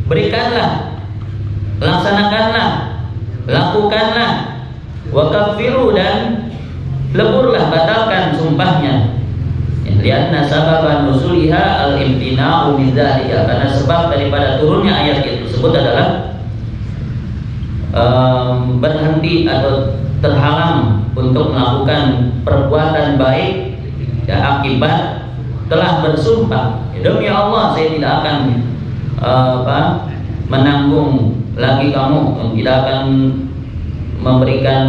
Berikanlah, laksanakanlah, lakukanlah, wakafiru, dan leburlah, batalkan sumpahnya. Lianna sababan nusuliha al-imtina'u min dzalika, karena sebab daripada turunnya ayat itu tersebut adalah berhenti atau terhalang untuk melakukan perbuatan baik ya, akibat telah bersumpah, demi Allah saya tidak akan menanggung lagi kamu, tidak akan memberikan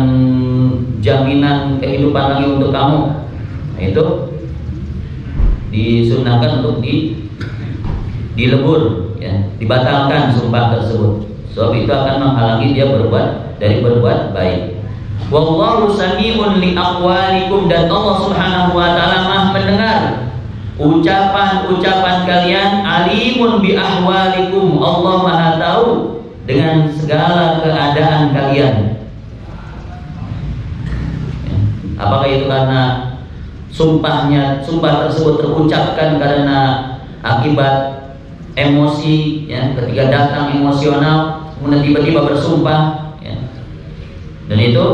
jaminan kehidupan lagi untuk kamu. Nah, itu disunahkan untuk dilebur ya, dibatalkan sumpah tersebut, sebab itu akan menghalangi dia berbuat baik. Wallahu sami'un li aqwalikum, dan Allah Subhanahu wa taala Maha mendengar ucapan-ucapan kalian. Alimun bi ahwalikum, Allah Maha tahu dengan segala keadaan kalian. Apakah itu karena sumpah tersebut terucapkan karena akibat emosi ya, ketika datang emosional kemudian tiba-tiba bersumpah ya. Dan itu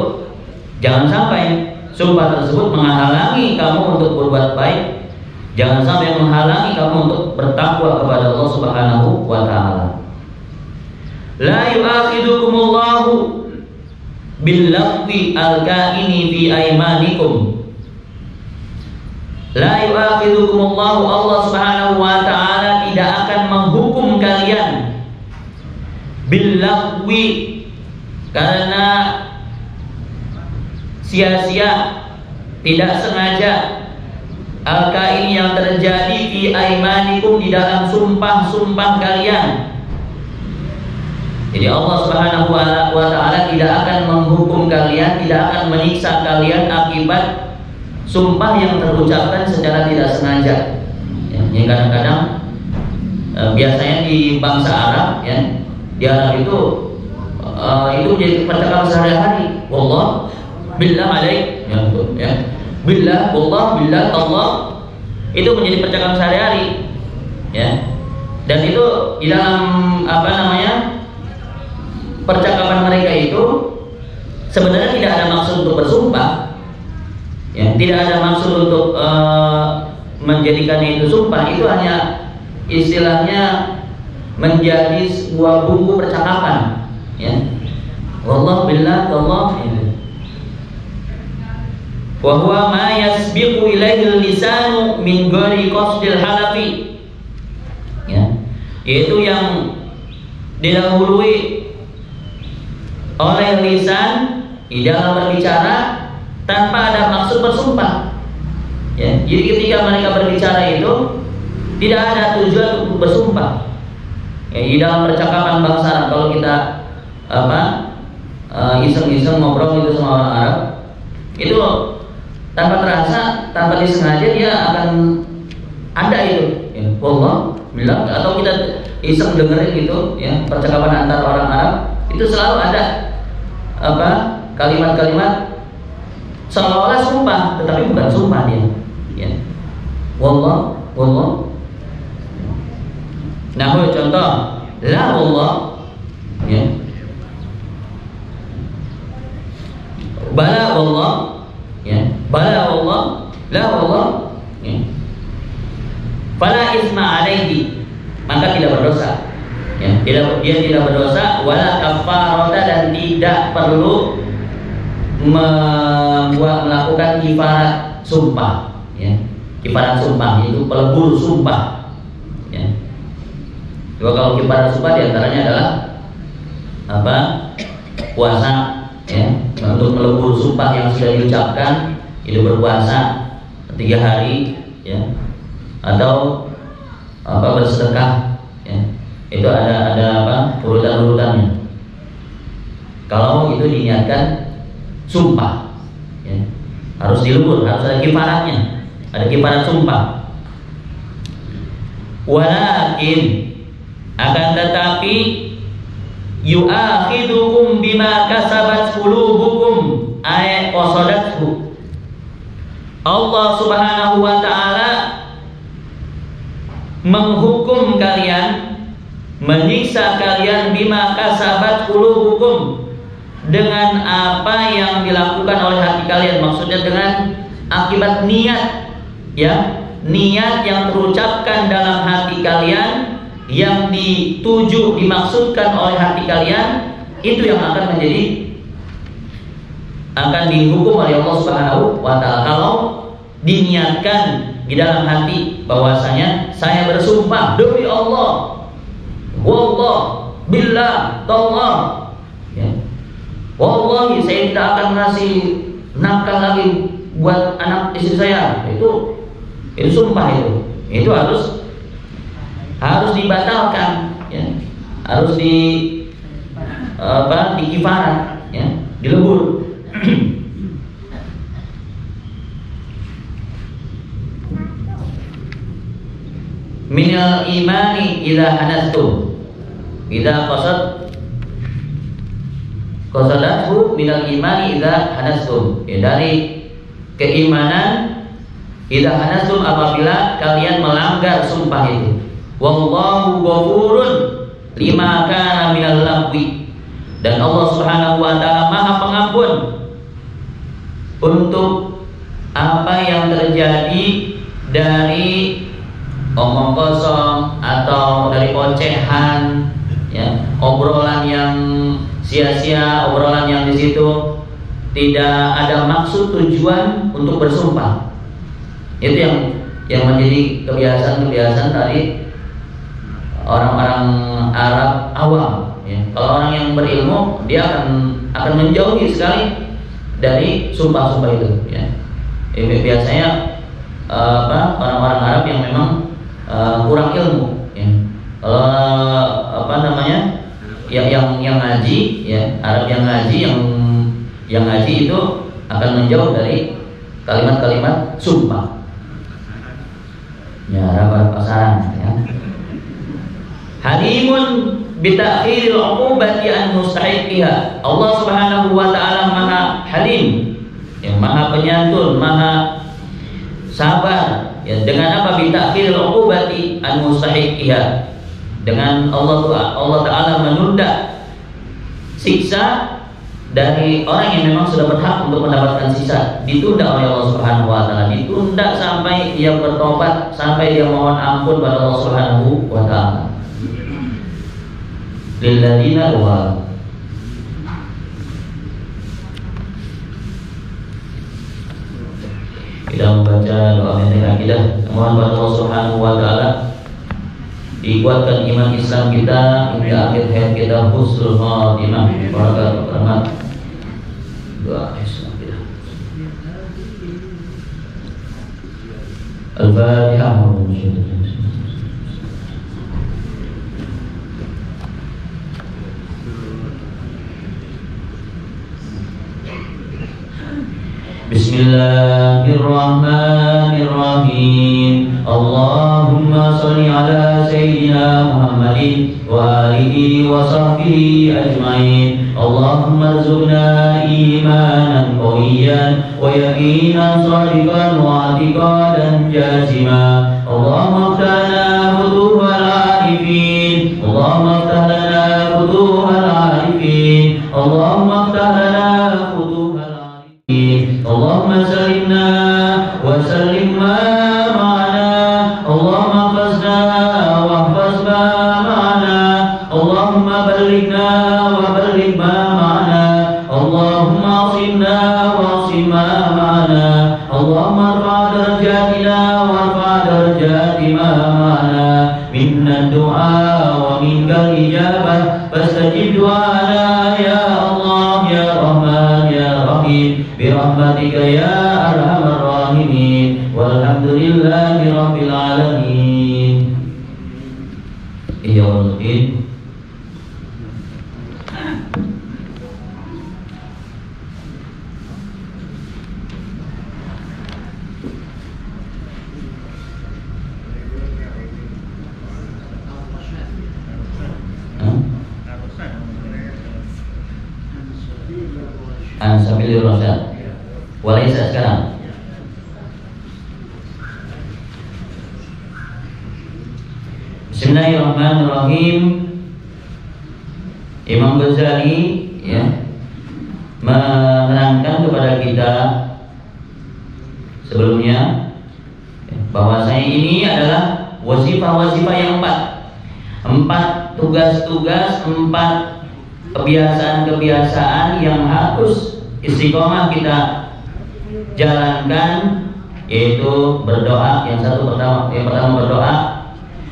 jangan sampai sumpah tersebut menghalangi kamu untuk berbuat baik. Jangan sampai menghalangi kamu untuk bertakwa kepada Allah Subhanahu wa taala. La yu'akhidukumullahu bil-lagwi al-kaini fi aymanikum. La yu'akhidukumullahu, Allah Subhanahu wa taala tidak akan menghukum kalian bil-lagwi, karena sia-sia, tidak sengaja, al-kaini yang terjadi fi aymanikum, di dalam sumpah-sumpah kalian. Jadi Allah Subhanahu wa taala tidak akan menghukum kalian, tidak akan menyiksa kalian akibat sumpah yang terucapkan secara tidak sengaja. Ya, yang kadang-kadang biasanya di bangsa Arab ya, di Arab itu menjadi percakapan sehari-hari. Wallah, billah alaik, ya. Billah, wallah, billah, Allah, itu menjadi percakapan sehari-hari, ya. Dan itu di dalam percakapan mereka itu sebenarnya tidak ada maksud untuk bersumpah, ya. Tidak ada maksud untuk menjadikannya itu sumpah. Itu hanya istilahnya menjadi sebuah bumbu percakapan, ya. Wallah, billah, Allah, ya. Wa huwa ma yasbiqu ilaihi lisanu min ghairi qasdil halafi, ya, yaitu yang didahului oleh lisan di dalam berbicara tanpa ada maksud bersumpah, ya. Jadi ketika mereka berbicara itu tidak ada tujuan untuk bersumpah, ya. Di dalam percakapan bangsa Arab, kalau kita iseng-iseng ngobrol itu sama orang Arab, itu tanpa terasa, tanpa disengaja dia akan ada itu, ya, wallah bilang, atau kita iseng dengerin gitu, ya, percakapan antara orang Arab itu selalu ada kalimat-kalimat seolah-olah sumpah, tetapi bukan sumpah dia, ya. Wallah. Nah, contoh la wallah, ya. Bala wallah, ya. Bala wallah, la wallah, ya. Fala isma alaihi, maka tidak berdosa, ya. Dia tidak berdosa, wala kafarata, dan tidak perlu melakukan kifarat sumpah, ya. Kifarat sumpah itu pelebur sumpah, ya. Coba kalau kifarat sumpah diantaranya adalah puasa, ya, untuk melebur sumpah yang sudah diucapkan, itu berpuasa 3 hari, ya, atau bersedekah, ya. Itu ada urutan-urutannya. Kalau itu diniatkan sumpah. Ya. Harus dilebur, harus ada kifaratnya, ada kifarat sumpah. Walakin akan tetapi yu'akhidukum bima kasabat qulubukum ay qasadathu. Allah Subhanahu wa taala menghukum kalian, menyiksa kalian bima kasabat qulubukum, dengan apa yang dilakukan oleh hati kalian. Maksudnya dengan akibat niat, ya, niat yang terucapkan dalam hati kalian, yang dituju dimaksudkan oleh hati kalian, itu yang akan dihukum oleh Allah Subhanahu wa taala. Kalau diniatkan di dalam hati bahwasanya saya bersumpah demi Allah, wallah, billah, tallah, ya, wallahi saya tidak akan ngasih nafkah lagi buat anak istri saya, itu sumpah, itu harus dibatalkan, ya, harus dikifarat, ya, dilebur. Minal imani idza hanastum, idza qasadathu minal imani idza hanastum, ya, dari keimanan idza hanastum apabila kalian melanggar sumpah itu. Wallahu ghafurun lima kana minal lagwi, dan Allah Subhanahu wa taala Maha Pengampun untuk apa yang terjadi dari omong kosong atau dari ocehan, ya, obrolan yang sia-sia, obrolan yang di situ tidak ada maksud tujuan untuk bersumpah. Itu yang menjadi kebiasaan dari orang-orang Arab awam, ya. Kalau orang yang berilmu, dia akan menjauhi sekali dari sumpah-sumpah itu, ya. Biasanya orang-orang Arab yang memang kurang ilmu, ya. Kalau yang ngaji, ya, Arab yang ngaji, yang ngaji itu akan menjauh dari kalimat-kalimat sumpah, ya, Arab pasaran, ya. Halimun bitakhiril uqubati an mustahiqiha. Allah Subhanahu wa taala Maha Halim, yang Maha Penyantun, Maha Sabar, ya, dengan apa? Bitakhiril uqubati an mustahiqiha, dengan Allah taala menunda siksa dari orang yang memang sudah berhak untuk mendapatkan siksa, ditunda oleh Allah Subhanahu wa taala, ditunda sampai dia bertobat, sampai dia mohon ampun pada Allah Subhanahu wa taala. Lilladzina wa kita membaca doa penting akidah, mohon pada Allah Subhanahu wa taala dikuatkan iman Islam kita hingga akhir hayat kita, husnul khatimah, barakatuh rahmat. Doa Islam kita. Al-Fatihah. Bismillahirrahmanirrahim. Allahumma sholli ala sayyidina Muhammadin wa alihi wa sahbihi ajma'in. Allahumma rzuqna imanan qawiyyan wa yaqinan shadiqan wa i'tiqadan jazima. Allahumma iftah lana futuhal arifin. Allahumma iftah lana futuhal arifin. Allahumma iftah lana Allahumma salimna wa sallim ma ma'ana. Allahumma hafazna wa hafaz ma ma'ana. Allahumma ballighna wa balligh ma ma'ana. Allahumma asimna wa asim ma ma'ana. Allahumma arfa' darajatina wa arfa' darajati ma ma'ana. Minna du'a wa minka ijabah, fastajib du'ana ya Allah ya Rahman ya Rahim. Birahmatika ya arhamar rahimin. Walhamdulillahi rabbil alamin. Ya Allah. an sabilir rasyad. Walaysa sekarang. Bismillahirrahmanirrahim. Imam Ghazali ya menerangkan kepada kita sebelumnya bahwasanya ini adalah wasifah-wasifah yang empat tugas-tugas, empat kebiasaan-kebiasaan yang harus istiqomah kita jalankan, yaitu berdoa. Yang pertama berdoa,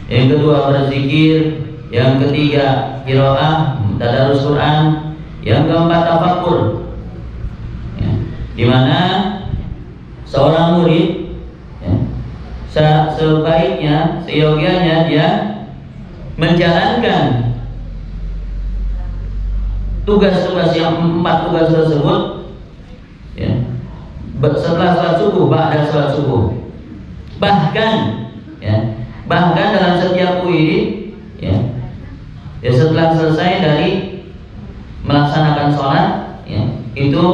yang kedua berzikir, yang ketiga qiraah, tadarus Quran, yang keempat tafakkur. Ya, di mana seorang murid ya, sebaiknya, seyogianya dia menjalankan tugas-tugas yang empat tugas tersebut ya, setelah salat subuh, ba'da salat subuh. Bahkan dalam setiap wirid ya, setelah selesai dari melaksanakan sholat ya, itu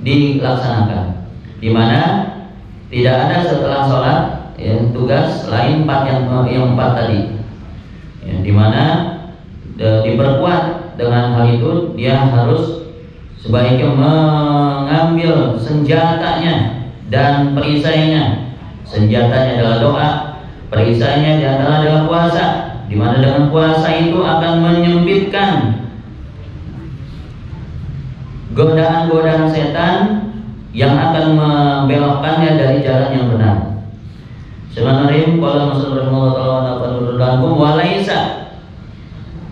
dilaksanakan, di mana tidak ada setelah sholat ya, tugas lain yang empat tadi ya, di mana diperkuat dengan hal itu. Dia harus sebaiknya mengambil senjatanya dan perisainya. Senjatanya adalah doa, perisainya adalah puasa, di mana dengan puasa itu akan menyempitkan godaan-godaan setan yang akan membelokkannya dari jalan yang benar. Sebenarnya kalau Rasulullah SAW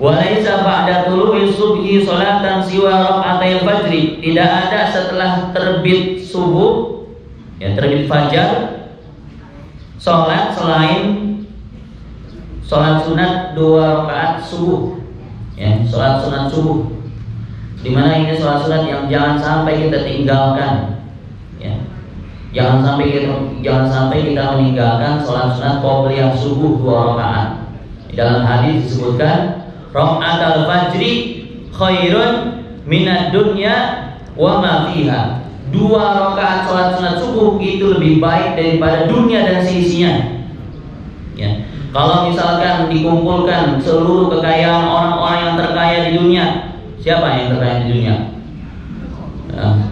walaisa ba'da tulu'i subhi salatan siwa raka'atil fajri. Tidak ada setelah terbit subuh ya, terbit fajar, sholat selain sholat sunat 2 rakaat subuh ya, sholat sunat subuh, dimana ini sholat sunat yang jangan sampai kita tinggalkan ya. Jangan sampai kita meninggalkan sholat sunat qobliyah subuh 2 rakaat. Dalam hadis disebutkan raka'atul fajri khairun minad dunya wa ma fiha. 2 rakaat sholat sunat subuh itu lebih baik daripada dunia dan seisinya ya. Kalau misalkan dikumpulkan seluruh kekayaan orang-orang yang terkaya di dunia, siapa yang terkaya di dunia?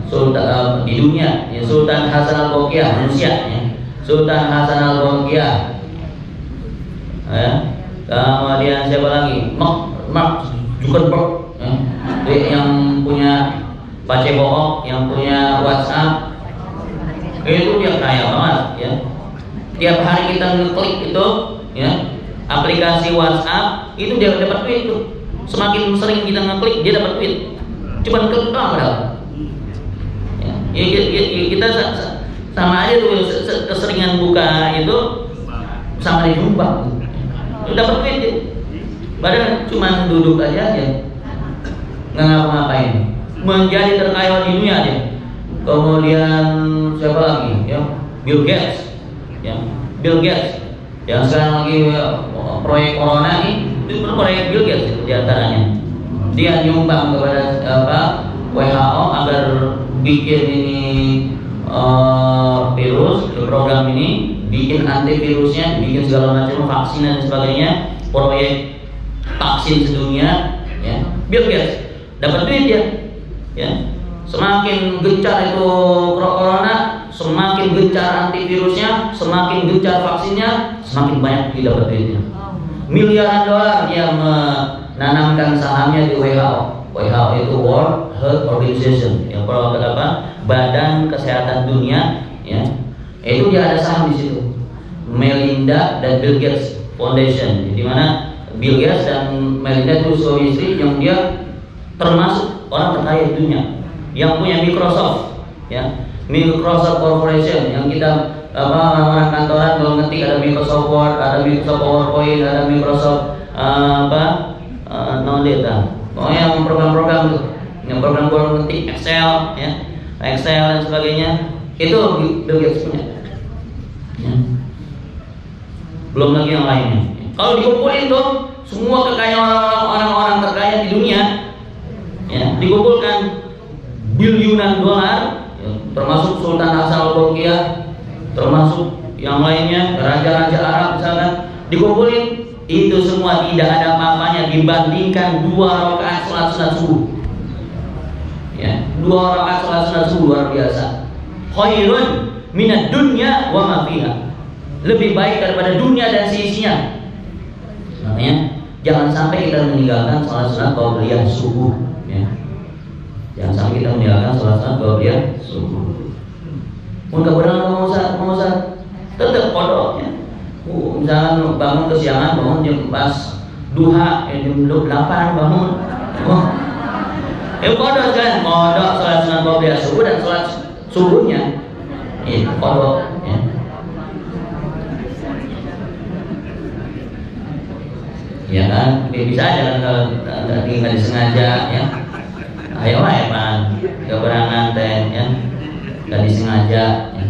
Sultan di dunia ya, Sultan Hasan al-Bolkiah, manusia ya. Sultan Hasan al-Bolkiah ya. Kemudian siapa lagi? Mark Zuckerberg ya. Yang punya Facebook, yang punya WhatsApp, itu dia kaya banget ya. Tiap hari kita ngeklik itu ya, aplikasi WhatsApp, itu dia dapat duit tuh. Semakin sering kita ngeklik, dia dapat duit. Cuman klik doang padahal. Ya, kita sama aja tuh keseringan buka itu sama dijumbang. Itu dapat duit ya. Padahal cuman duduk aja ya, nggak ngapa-ngapain. Menjadi terkaya di dunia dia. Kemudian siapa lagi ya? Bill Gates ya. Bill Gates yang sekarang lagi proyek corona ini, itu proyek Bill Gates itu diantaranya. Dia nyumbang kepada WHO agar bikin ini virus, program ini, bikin antivirusnya, bikin segala macam vaksin dan sebagainya, proyek vaksin sedunia ya. Bill Gates dapat duit dia ya. Semakin gencar itu corona, semakin gencar antivirusnya, semakin gencar vaksinnya, semakin banyak dia dapat duitnya. Miliaran dolar dia menanamkan sahamnya di WHO. WHO itu World Health Organization, yang apa? Badan Kesehatan Dunia ya. Itu dia ada saham di situ. Melinda dan Bill Gates Foundation, di mana Bill Gates dan Melinda itu suami istri yang dia termasuk orang terkaya di dunia, yang punya Microsoft ya, Microsoft Corporation, yang kita orang kantoran kalau ngetik ada Microsoft Word, ada Microsoft PowerPoint, ada Microsoft yang program-program tuh, yang program ngetik Excel ya, Excel dan sebagainya, itu Bill Gates punya ya. Belum lagi yang lainnya. Kalau dikumpulin tuh semua kekayaan orang-orang terkaya di dunia ya, dikumpulkan biliunan dolar, ya, termasuk Sultan Hasan al-Bolkiah, termasuk yang lainnya, raja-raja Arab misalkan, dikumpulin, itu semua tidak ada apa-apanya dibandingkan 2 rakaat salat sunat subuh. Ya, 2 rakaat salat sunat subuh luar biasa. Khairun minad dunya wa ma fiha. Lebih baik daripada dunia dan seisinya. Makanya jangan sampai kita meninggalkan salat sunat qabliyah subuh, ya. Jangan sampai kita meninggalkan salat sunat qabliyah subuh. Mun kabarang mau Ustaz, tetap qada, ya. Misalkan bangun kesiangan, bangun jam pas duha, jam 8 bangun. Qada kan, qada salat sunat qabliyah subuh dan salat subuhnya. Qada, ya. Ya kan, bisa aja kan kalau nggak disengaja, ya. Ayo lah Pak, keberangan teh, ya, nggak disengaja. Ya.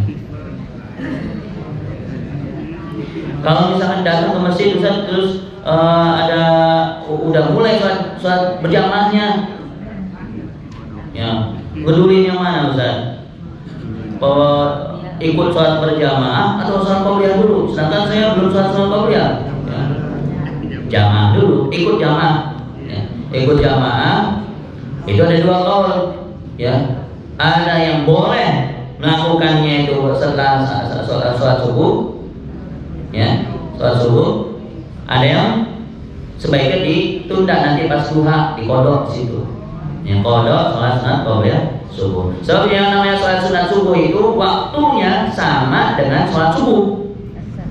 Kalau misalkan datang ke masjid Ustaz, terus ada udah mulai sholat berjamaahnya, ya, peduli yang mana Ustaz? Ikut sholat berjamaah atau sholat qabliyah dulu? Sedangkan saya belum sholat qabliyah. Jamaah dulu, ikut jamaah, ya. Ikut jamaah itu ada 2 kaul, ya. Ada yang boleh melakukannya itu setelah sholat subuh, ya, sholat subuh. Ada yang sebaiknya ditunda nanti pas duha, dikodok di situ. Yang kodok sholat sunat qabliyah subuh. Sebab yang namanya sholat sunat subuh itu waktunya sama dengan sholat subuh,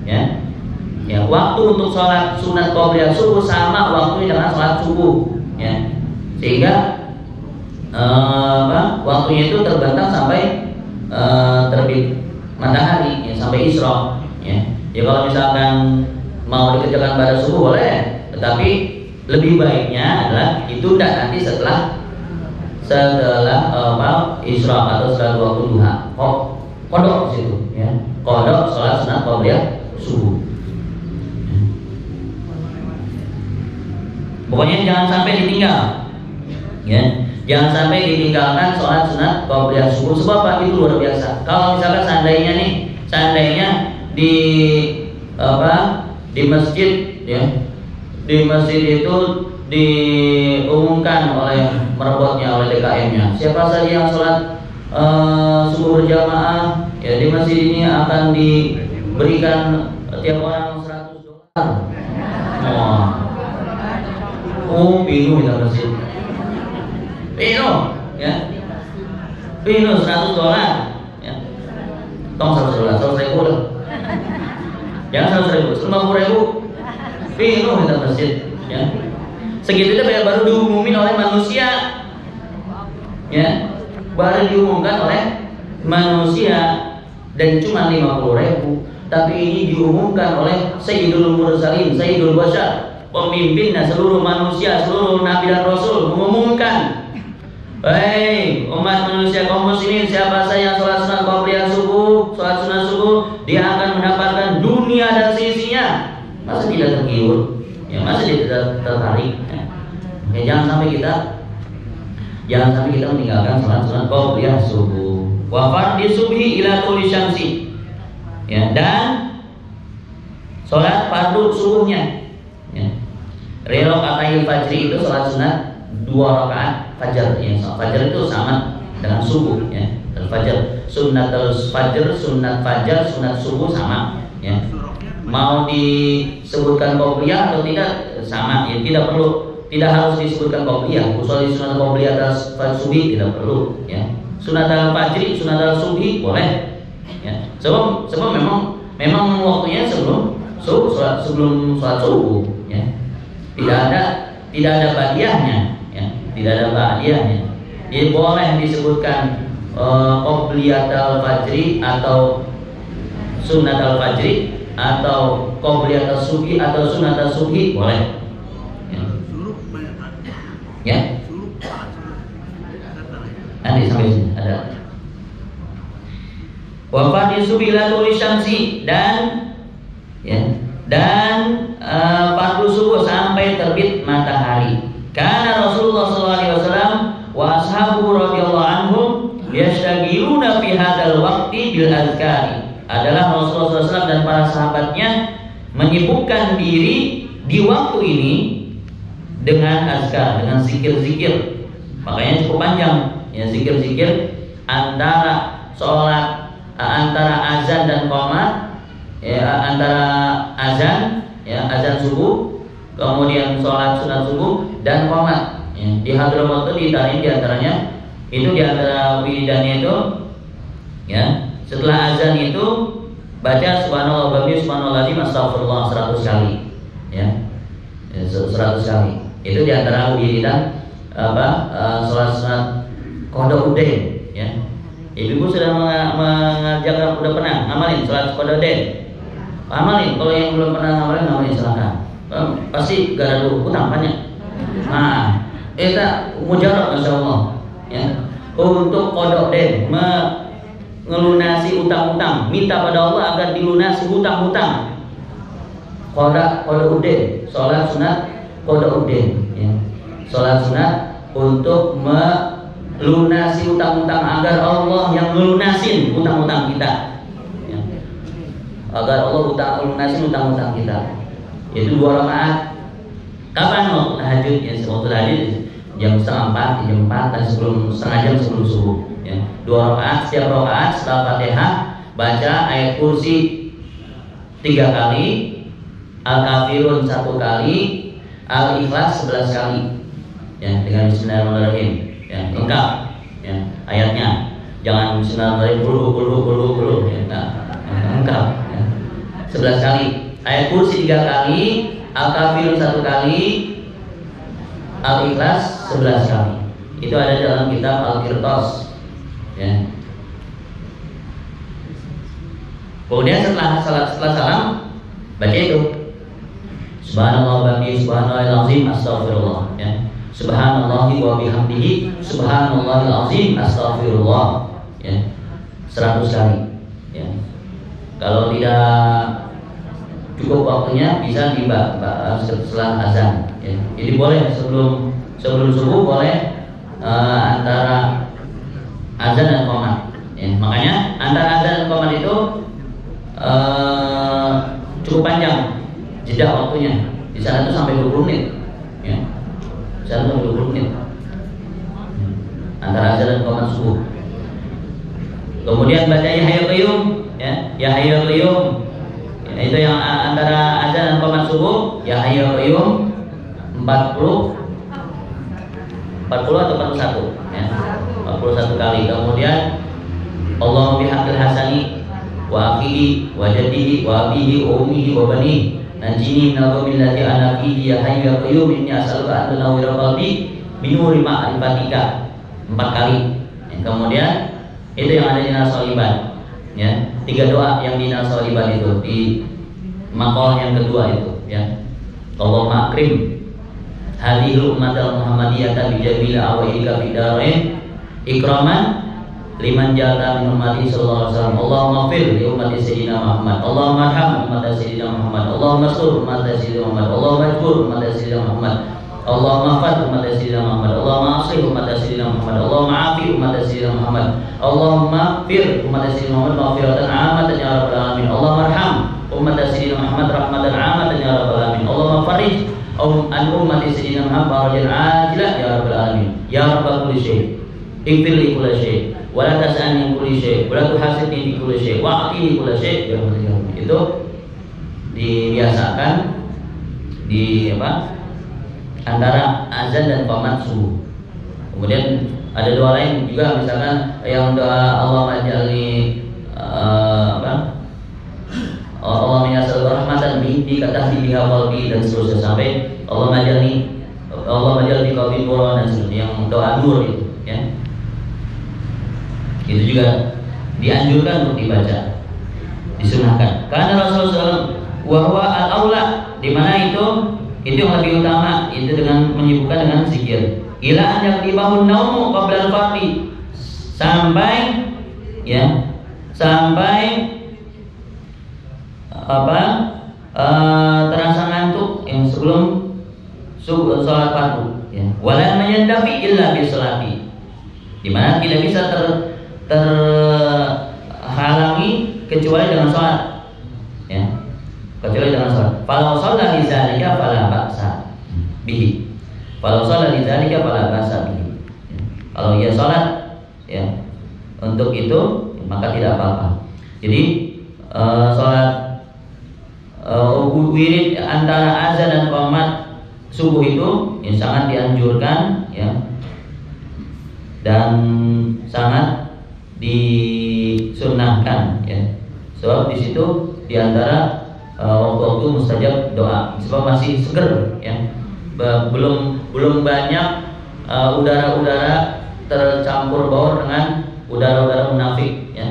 ya. Ya, waktu untuk sholat sunat qabliyah subuh sama waktunya dengan sholat subuh, ya. Sehingga waktunya itu terbentang sampai terbit matahari, ya, sampai isra, ya. Ya kalau misalkan mau dikerjakan pada subuh boleh, tetapi lebih baiknya adalah ditunda nanti setelah isra atau setelah waktu duha. Kodok di situ, ya. Kodok sholat sunat qabliyah subuh. Pokoknya jangan sampai ditinggal, ya. Jangan sampai ditinggalkan sholat sunat qabliyah subuh. Sebab apa? Itu luar biasa. Kalau misalkan seandainya di masjid, ya, di masjid itu diumumkan oleh merebotnya, oleh DKM-nya, siapa saja yang sholat subuh berjamaah, ya, di masjid ini akan diberikan tiap orang $100. Penuh kita masjid, penuh, ya, penuh $100, ya. Tong $100, $100.000, jangan $100.000, $50.000, penuh kita masjid, ya. Segitu itu baru diumumin oleh manusia, ya, baru diumumkan oleh manusia, dan cuma $50.000, tapi ini diumumkan oleh Sayyidul Mursalin, Sayyidul Bashar, pemimpinnya seluruh manusia, seluruh nabi dan rasul, mengumumkan, hei umat manusia kaum muslimin, siapa saja yang sholat sunat qabliyah subuh, sholat sunat subuh, dia akan mendapatkan dunia dan seisinya. Masa tidak tergiur, ya, masa tidak tertarik, ya. Oke, jangan sampai kita meninggalkan sholat sunat qabliyah subuh. Wa fardhi subhi ila tuli syamsi, ya, dan sholat fardu subuhnya, ya. Rakaatayil fajri itu sholat sunat 2 rakaat fajar, ya. Fajar itu sama dengan subuh, ya. Al-fajar, sunat al-fajr, sunat fajar, sunat subuh sama, ya. Mau disebutkan qabliyah atau tidak sama, ya, tidak harus disebutkan qabliyah. Kecuali sunat qabliyah atas subuh tidak perlu, ya. Sunat al-fajri, sunat al-subhi boleh, ya. Sebab memang waktunya sebelum sholat subuh, ya. Tidak ada badiahnya, ya. Tidak ada badiahnya. Jadi boleh disebutkan qabliyat al-fajri atau sunat al-fajri atau qabliyat al-subhi atau sunat al-subhi boleh, ya. Ya. Nanti sampai sini ada. Wa fardhi subhi la tuli syamsi, dan, ya, dan fardu subuh sampai terbit matahari. Karena Rasulullah SAW wa ashabu radhiyallahu anhum bil azkari, adalah Rasulullah SAW dan para sahabatnya menyibukkan diri di waktu ini dengan azkar, dengan zikir-zikir. Makanya cukup panjang ya zikir-zikir antara sholat, antara azan dan qomat, ya, antara azan ya azan subuh, kemudian sholat sunat subuh dan qomat. Ya, di Hadramaut itu ditanya di antaranya itu di antara wiridannya itu ya setelah azan itu baca subhanallah wa bihamdihi subhanallazim astagfirullah 100 kali ya. 100 kali. Itu di antara wiridan sholat sunat qada udain ya. Ibu sudah mengajarkan, udah pernah ngamalin sholat qada udain? Amalin. Kalau yang belum pernah ngamalin silakan. Pasti gak ada utang banyak. Nah, kita mujarab masyaallah ya. Untuk qada udain ngelunasi utang-utang, minta pada Allah agar dilunasi hutang-hutang. Qada udain, sholat sunat qada udain ya. Sholat sunat untuk melunasi utang-utang agar Allah yang melunasin utang-utang kita ya. Agar Allah lunasin utang-utang kita. Yaitu 2 rakaat. Kapan waktu tahajud ya? Waktu tahajud jam 3:30, jam 4 dan setengah jam sebelum subuh ya. 2 rakaat, setiap rakaat setelah Fatihah baca ayat kursi 3 kali, Al-Kafirun 1 kali, Al-Ikhlas 11 kali ya, dengan bismillahirrahmanirrahim ya, lengkap ya ayatnya. Jangan bismillahirrahmanirrahim bulu ya, lengkap ya. 11 kali, ayat kursi 3 kali, Al-Kafirun 1 kali, Al-Ikhlas 11 kali. Itu ada dalam kitab Al-Qirtas ya. Kemudian setelah salam baca itu subhanallah wa bihamdihi subhanallahil azim astaghfirullah ya. Subhanallahi wa bihamdihi subhanallahil azim astaghfirullah ya. 100 kali ya. Kalau tidak cukup waktunya bisa dibahas setelah azan ya. Jadi boleh sebelum subuh boleh antara azan dan qomat ya. Makanya antara azan dan qomat itu cukup panjang jeda waktunya. Di sana itu sampai 20 menit ya. Di sana sampai 20 menit antara azan dan qomat subuh. Kemudian baca ya hayyul qayyum ya. Ya hayyul qayyum ya, itu yang antara azan dan qomat subuh. Ya hayyul qayyum 40 atau 41 ya. 41 kali. Kemudian Allahumma bihaqqil hasani wa akhihi wa jaddihi wa abihi wa ummihi wa banihi najini minal ghawmi allati ana fihi ya hayyu ya qayyum inni as'aluka an tunawwira qalbi bi nuri ma'rifatika 4 kali ya. Kemudian itu yang ada di Nasoliban ya. 3 doa yang di Nasoliban itu di maqal yang kedua itu ya. Allahumma akrim hadhihi ummatal muhammadiyata bi jamil awailika fi darain ikraman liman jata min ummati sallallahu alaihi wasallam. Allahumma fir li ummati sayyidina Muhammad. Allahumma arham ummati sayyidina Muhammad. Allahumma sur ummati sayyidina Muhammad. Allahumma ajbur ummati sayyidina Muhammad. Allahumma fad ummati sayyidina Muhammad. Allahumma aslih ummati sayyidina Muhammad. Allahumma afi ummati sayyidina Muhammad. Allahumma fir ummati sayyidina Muhammad maghfiratan 'amatan ya rabbal alamin. Allahumma arham ummati sayyidina Muhammad rahmatan 'amatan ya rabbal alamin. Allahumma farij an ummati sayyidina Muhammad farajan 'ajilan ya rabbal alamin. Ya rabbal kulli syai' ighfir li kulli syai' wa la tas'alni kulli syai' wa la tuhasibni bi kulli syai' wa aqini kulli syai' ya rabbal. Itu dibiasakan di antara azan dan qomat subuh. Kemudian ada doa lain juga, misalkan yang doa Allahumma ij'alni Allahumma yas'al rahmatan bi katahdi biha qalbi dan seterusnya sampai Allahumma ij'alni qalbi nuran dan seterusnya, yang doa nur itu ya. Itu juga dianjurkan untuk dibaca, disunahkan. Karena Rasulullah SAW al-aula, di mana itu yang lebih utama itu dengan menyibukkan dengan zikir. Ila an yaqibahun naumu qabla al-fardhi, sampai terasa ngantuk yang sebelum sholat fardu ya. Wala mayandafi illa bi sholati, di mana tidak bisa terhalang kecuali dengan sholat, ya, kecuali dengan sholat. Falau sholat di zalika fala ba'sa bihi. Falau sholat di zalika fala ba'sa bihi. Kalau ia sholat, ya, untuk itu maka tidak apa-apa. Jadi sholat wirid antara azan dan qomat subuh itu ya, sangat dianjurkan, ya, dan sangat disunnahkan, ya. Sebab di situ diantara waktu-waktu mustajab doa. Sebab masih seger, ya, belum banyak udara-udara tercampur baur dengan udara-udara munafik, ya.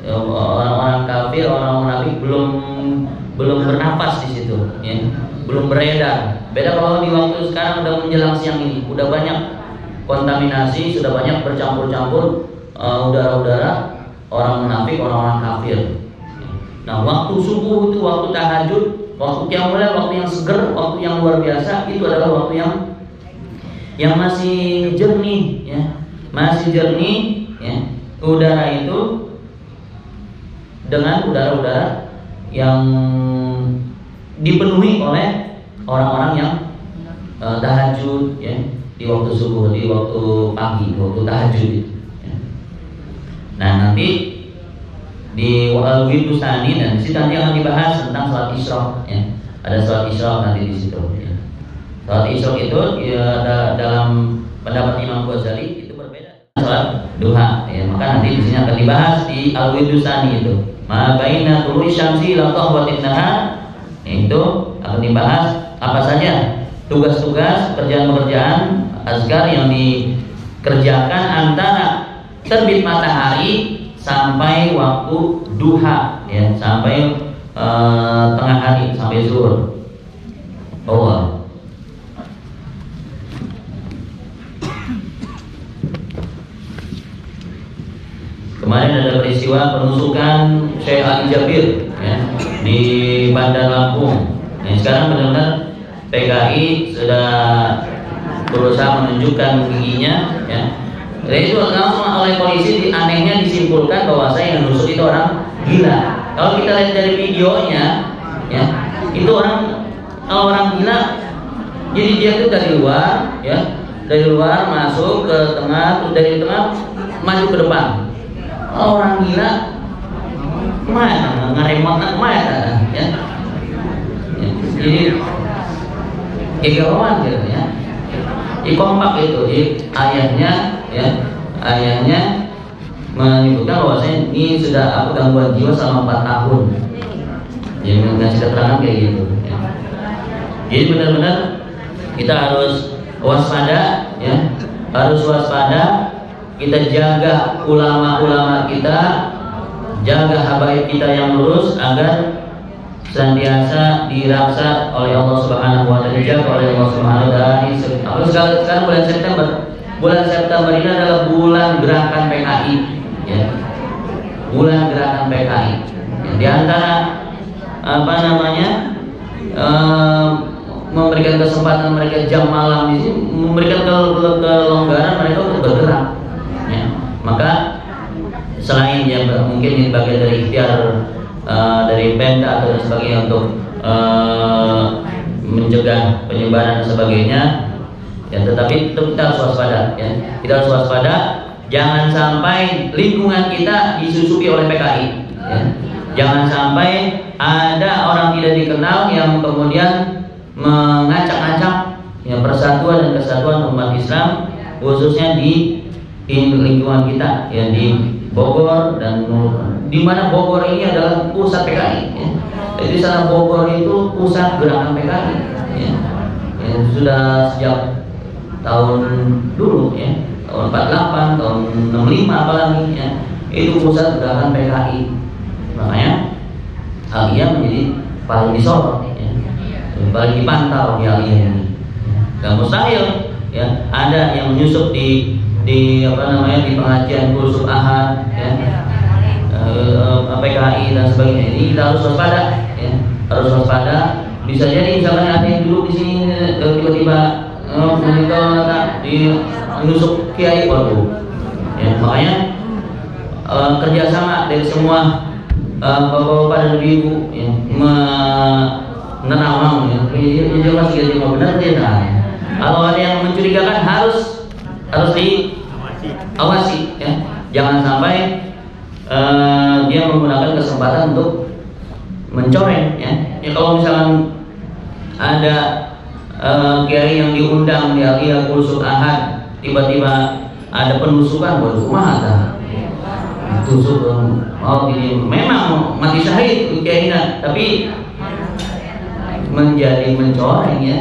Orang-orang kafir, orang munafik belum bernafas di situ, ya, belum beredar. Beda kalau di waktu sekarang udah menjelang siang ini, udah banyak kontaminasi, sudah banyak bercampur-campur udara-udara orang munafik, orang-orang kafir. Nah, waktu subuh itu, waktu tahajud, waktu qiyamul lail, waktu yang seger, waktu yang luar biasa, itu adalah waktu yang masih jernih, ya, masih jernih, ya, udara itu dengan udara-udara yang dipenuhi oleh orang-orang yang tahajud, ya, di waktu subuh, di waktu pagi, waktu tahajud itu, ya. Nah, nanti di Wiridus Tsani dan di situ nanti akan dibahas tentang sholat Isyraq, ya. Ada sholat Isyraq nanti di situ, ya. Sholat Isyraq itu, ya, dalam pendapat Imam Ghazali itu berbeda dengan sholat duha, ya. Maka nanti di sini akan dibahas di Wiridus Tsani itu. Ma baina tulu'i syamsi ila ghurubin nahar, itu akan dibahas apa saja tugas-tugas, pekerjaan-pekerjaan azkar yang dikerjakan antara terbit matahari sampai waktu duha, ya, sampai tengah hari, sampai zuhur. Allah. Kemarin ada peristiwa penusukan Syekh Ali Jabir, ya, di Bandar Lampung. Nah, sekarang benar-benar PKI sudah berusaha menunjukkan giginya, ya. Jadi itu langsung oleh polisi anehnya disimpulkan bahwa saya yang nusuk itu orang gila. Kalau kita lihat dari videonya, ya, itu orang gila. Jadi dia itu dari luar, ya, dari luar masuk ke tengah, terus dari tengah maju ke depan. Orang gila mana ngeremot mana, ya. Jadi kegawalan gitu, ya. Kompak itu ayahnya, ya, ayahnya menyebutkan bahwasanya ini sudah aku gangguan jiwa selama 4 tahun. Ya, ngasih keterangan kayak gitu, ya. Jadi benar-benar kita harus waspada, ya, harus waspada. Kita jaga ulama-ulama kita, jaga habaib kita yang lurus agar senantiasa diraksa oleh Allah Subhanahu wa taala, dijaga oleh Allah Subhanahu wa taala. Apalagi sekarang bulan September. Bulan September ini adalah bulan gerakan PKI, ya. Bulan gerakan PKI. Ya, di antara memberikan kesempatan mereka jam malam di sini, memberikan kelonggaran mereka untuk bergerak, ya. Maka selain yang mungkin ini bagian dari ikhtiar dari Pemda atau sebagainya untuk mencegah penyebaran dan sebagainya, ya, tetapi tetap kita harus waspada, ya. Kita harus waspada, jangan sampai lingkungan kita disusupi oleh PKI, ya. Jangan sampai ada orang tidak dikenal yang kemudian mengacak-acak, ya, persatuan dan kesatuan umat Islam, khususnya di lingkungan kita, ya, di Bogor, dan di mana Bogor ini adalah pusat PKI, ya. Jadi sana Bogor itu pusat gerakan PKI, ya. Ya, sudah sejak tahun dulu, ya, tahun 48, tahun 65 apalagi, ya, itu pusat gerakan PKI. Makanya Aliyah menjadi paling disorot, ya, paling dipantau di Aliyah ini. Gak mustahil, ya, ada yang menyusup di di pengajian kursus ahad, ya, PKI dan sebagainya. Ini kita harus waspada, ya, harus waspada. Bisa jadi misalkan ada yang duduk di sini tiba-tiba di menusuk kiai, waduh, ya. Makanya kerjasama dari semua bapak-bapak dan ibu ya, menanam ya, jelas gitu benar tidak. Kalau ada yang mencurigakan harus diawasi ya, jangan sampai dia menggunakan kesempatan untuk mencoreng ya. Ya kalau misalkan ada kiai yang diundang di Kulsut Ahad, tiba-tiba ada penusukan, waduh mata tusuk, ini memang mati syahid kiainya, tapi menjadi mencoreng ya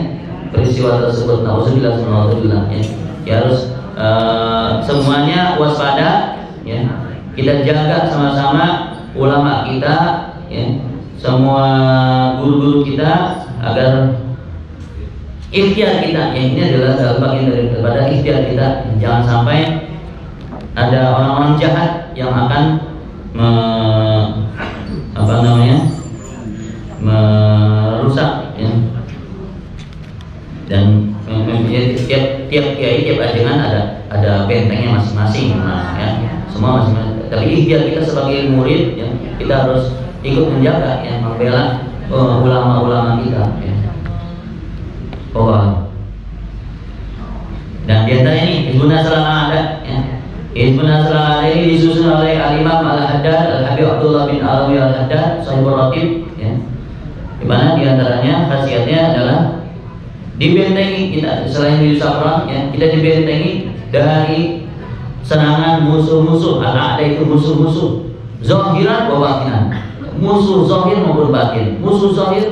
peristiwa tersebut. Nauzubillah ya. Ya harus semuanya waspada ya. Kita jaga sama-sama ulama kita ya, semua guru-guru kita agar ikhtiar kita ya, ini adalah bagian daripada ikhtiar kita. Jangan sampai ada orang-orang jahat yang akan merusak ya. Dan tiap kiai, tiap ajengan ada bentengnya masing-masing ya. Semua masing-masing. Tapi ikhtiar kita sebagai murid ya, kita harus ikut menjaga ya, membela ulama-ulama kita ya. Dan di antara ini Hizbun Nasrul ada ya. Hizbun Nasrul ini disusun oleh Al-Imam Al-Haddad Al-Habib Abdullah bin Alawi Al-Haddad Sahibul Ratib ya. Di mana di antaranya khasiatnya adalah dibentengi kita, selain di Safran ya, kita dibentengi dari serangan musuh-musuh. Ada itu musuh-musuh zahiran wa batinan, musuh zahir maupun batin. Musuh zahir